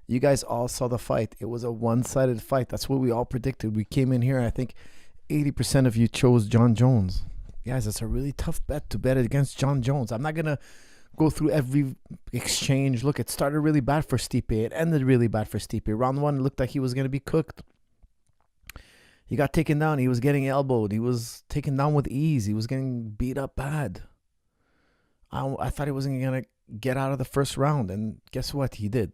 You guys all saw the fight. It was a one-sided fight. That's what we all predicted. We came in here, I think 80% of you chose Jon Jones. Guys, it's a really tough bet to bet against Jon Jones. I'm not going to go through every exchange. Look, it started really bad for Stipe. It ended really bad for Stipe. Round one, it looked like he was going to be cooked. He got taken down. He was getting elbowed. He was taken down with ease. He was getting beat up bad. I thought he wasn't going to get out of the first round. And guess what? He did.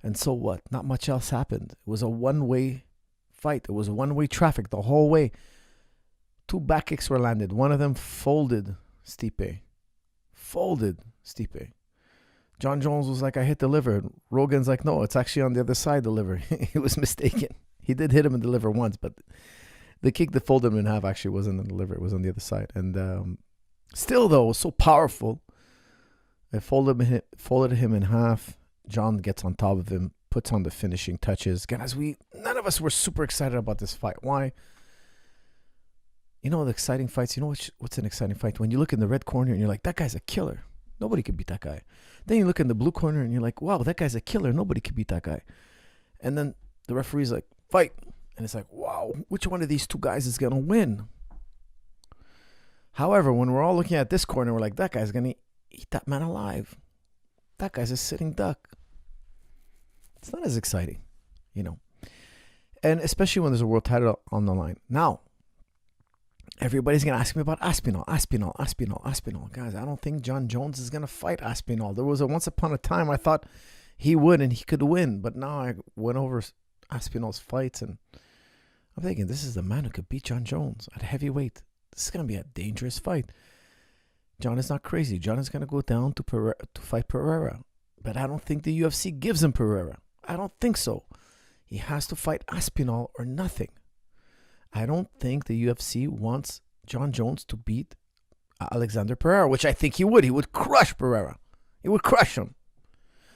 And so what? Not much else happened. It was a one-way fight. It was one-way traffic the whole way. 2 back kicks were landed. One of them folded Stipe. Jon Jones was like, I hit the liver. Rogan's like, no, it's actually on the other side, the liver. He was mistaken. He did hit him in the liver once, but the kick that folded him in half actually wasn't in the liver. It was on the other side. And still, though, it was so powerful. It folded him in half. Jon gets on top of him, puts on the finishing touches. Guys, none of us were super excited about this fight. Why? You know the exciting fights. You know what's an exciting fight? When you look in the red corner and you're like, that guy's a killer. Nobody could beat that guy. Then you look in the blue corner and you're like, wow, that guy's a killer. Nobody could beat that guy. And then the referee's like, fight. And it's like, wow, which one of these two guys is going to win? However, when we're all looking at this corner, we're like, that guy's going to eat that man alive. That guy's a sitting duck. It's not as exciting, you know. And especially when there's a world title on the line. Now, everybody's going to ask me about Aspinall. Guys, I don't think Jon Jones is going to fight Aspinall. There was once upon a time I thought he would and he could win. But now I went over Aspinall's fights and I'm thinking, this is the man who could beat Jon Jones at heavyweight. This is going to be a dangerous fight. Jon is not crazy. Jon is going to go down to fight Pereira. But I don't think the UFC gives him Pereira. I don't think so. He has to fight Aspinall or nothing. I don't think the UFC wants Jon Jones to beat Alexander Pereira, which I think he would. He would crush Pereira. He would crush him.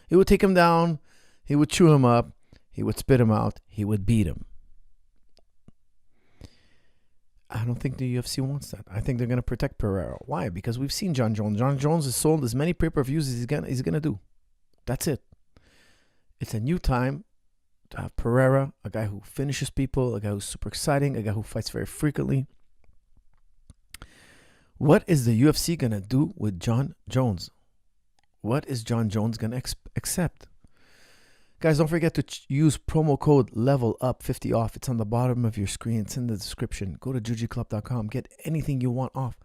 He would take him down. He would chew him up. He would spit him out. He would beat him. I don't think the UFC wants that. I think they're going to protect Pereira. Why? Because we've seen Jon Jones. Jon Jones has sold as many pay-per-views as he's gonna do. That's it. It's a new time to have Pereira, a guy who finishes people, a guy who's super exciting, a guy who fights very frequently. What is the UFC going to do with Jon Jones? What is Jon Jones going to accept? Guys, don't forget to use promo code LEVELUP50 off. It's on the bottom of your screen. It's in the description. Go to jujiclub.com. Get anything you want off.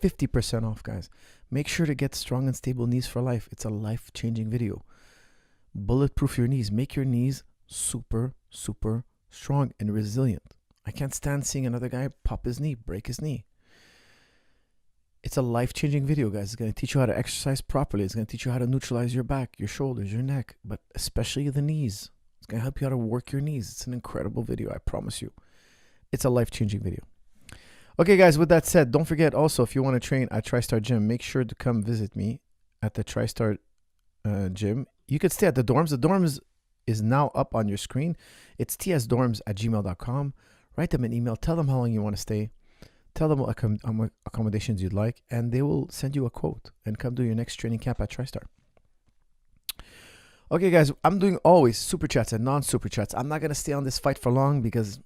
50% off, guys. Make sure to get strong and stable knees for life. It's a life-changing video. Bulletproof your knees. Make your knees super, super strong and resilient. I can't stand seeing another guy pop his knee, break his knee. It's a life-changing video, guys. It's going to teach you how to exercise properly. It's going to teach you how to neutralize your back, your shoulders, your neck, but especially the knees. It's going to help you how to work your knees. It's an incredible video, I promise you. It's a life-changing video. Okay, guys, with that said, don't forget also, if you want to train at TriStar Gym, make sure to come visit me at the TriStar Gym. You could stay at the dorms. The dorms is now up on your screen. It's tsdorms@gmail.com. Write them an email. Tell them how long you want to stay. Tell them what accommodations you'd like, and they will send you a quote and come do your next training camp at TriStar. Okay, guys, I'm doing always super chats and non-super chats. I'm not going to stay on this fight for long because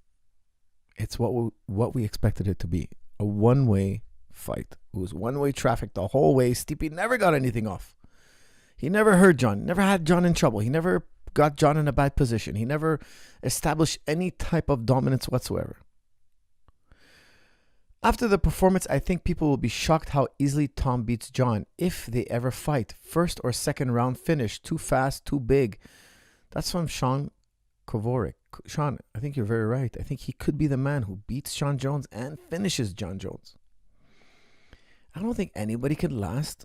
it's what we expected it to be. A one-way fight. It was one-way traffic the whole way. Stipe never got anything off. He never hurt Jon. Never had Jon in trouble. He never got Jon in a bad position. He never established any type of dominance whatsoever. After the performance, I think people will be shocked how easily Tom beats Jon if they ever fight. First or second round finish. Too fast, too big. That's from Sean Kovarik. Sean, I think you're very right. I think he could be the man who beats Jon Jones and finishes Jon Jones. I don't think anybody could last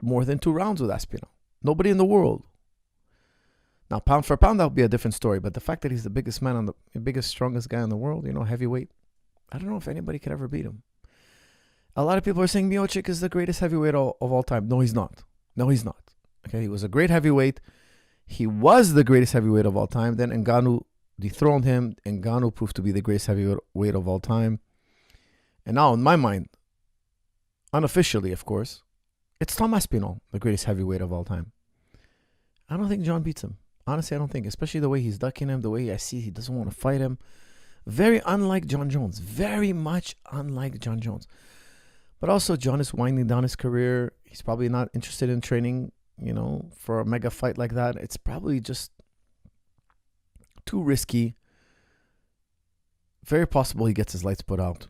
more than 2 rounds with Aspinall. Nobody in the world. Now, pound for pound, that would be a different story. But the fact that he's the biggest man the biggest, strongest guy in the world, heavyweight, I don't know if anybody could ever beat him. A lot of people are saying Miocic is the greatest heavyweight of all time. No, he's not. Okay, he was a great heavyweight. He was the greatest heavyweight of all time. Then Ngannou dethroned him. Ngannou proved to be the greatest heavyweight of all time. And now, in my mind, unofficially, of course, it's Tom Aspinall, the greatest heavyweight of all time. I don't think Jon beats him. Honestly, I don't think. Especially the way he's ducking him, the way I see he doesn't want to fight him. Very unlike Jon Jones. Very much unlike Jon Jones. But also, Jon is winding down his career. He's probably not interested in training, for a mega fight like that. It's probably just too risky. Very possible he gets his lights put out.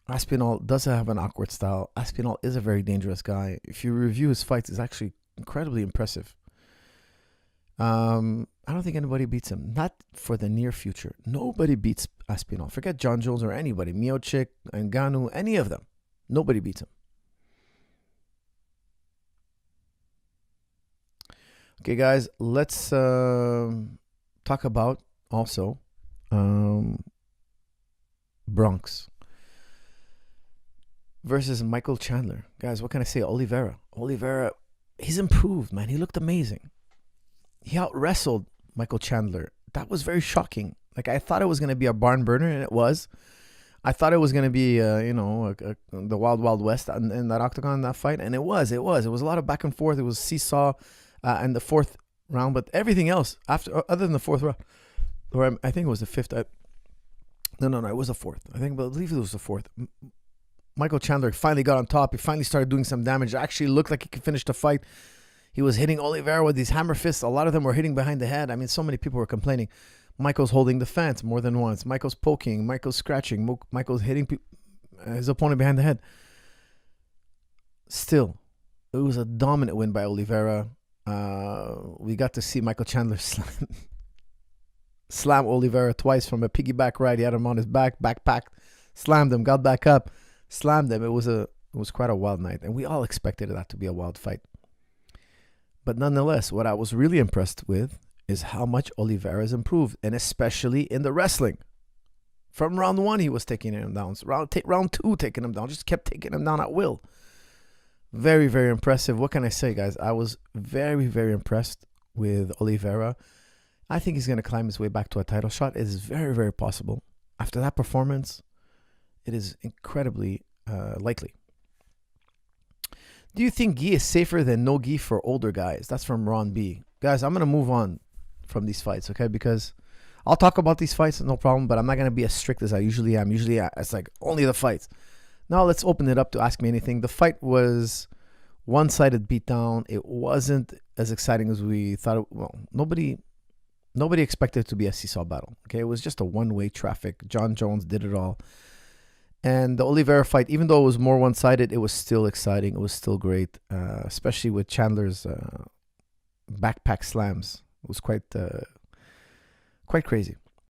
Aspinall does have an awkward style. Aspinall is a very dangerous guy. If you review his fights, it's actually incredibly impressive. I don't think anybody beats him. Not for the near future. Nobody beats Aspinall. Forget Jon Jones or anybody. Miocic, Ngannou, any of them. Nobody beats him. Okay, guys, let's talk about also Bronx versus Michael Chandler. Guys, what can I say? Oliveira, he's improved, man. He looked amazing. He out-wrestled Michael Chandler. That was very shocking. Like, I thought it was going to be a barn burner, and it was. I thought it was going to be, the Wild Wild West in that octagon, in that fight, and it was. It was a lot of back and forth. It was seesaw in the fourth round, but everything else, other than the fourth round, or I think it was the fifth. No, it was the fourth. I believe it was the fourth. Michael Chandler finally got on top. He finally started doing some damage. It actually looked like he could finish the fight. He was hitting Oliveira with these hammer fists. A lot of them were hitting behind the head. I mean, so many people were complaining. Michael's holding the fence more than once. Michael's poking. Michael's scratching. Michael's hitting his opponent behind the head. Still, it was a dominant win by Oliveira. We got to see Michael Chandler slam Oliveira twice from a piggyback right. He had him on his backpack, slammed him, got back up, slammed him. It was quite a wild night, and we all expected that to be a wild fight. But nonetheless, what I was really impressed with is how much Oliveira has improved, and especially in the wrestling. From round 1, he was taking him down. Round 2, taking him down. Just kept taking him down at will. Very, very impressive. What can I say, guys? I was very, very impressed with Oliveira. I think he's going to climb his way back to a title shot. It is very, very possible. After that performance, it is incredibly likely. Do you think gi is safer than no gi for older guys? That's from Ron B. Guys, I'm going to move on from these fights, okay? Because I'll talk about these fights, no problem, but I'm not going to be as strict as I usually am. Usually, it's like only the fights. Now, let's open it up to Ask Me Anything. The fight was one-sided beatdown. It wasn't as exciting as we thought. Nobody expected it to be a seesaw battle, okay? It was just a one-way traffic. Jon Jones did it all. And the Oliveira fight, even though it was more one-sided, it was still exciting. It was still great, especially with Chandler's backpack slams. It was quite crazy.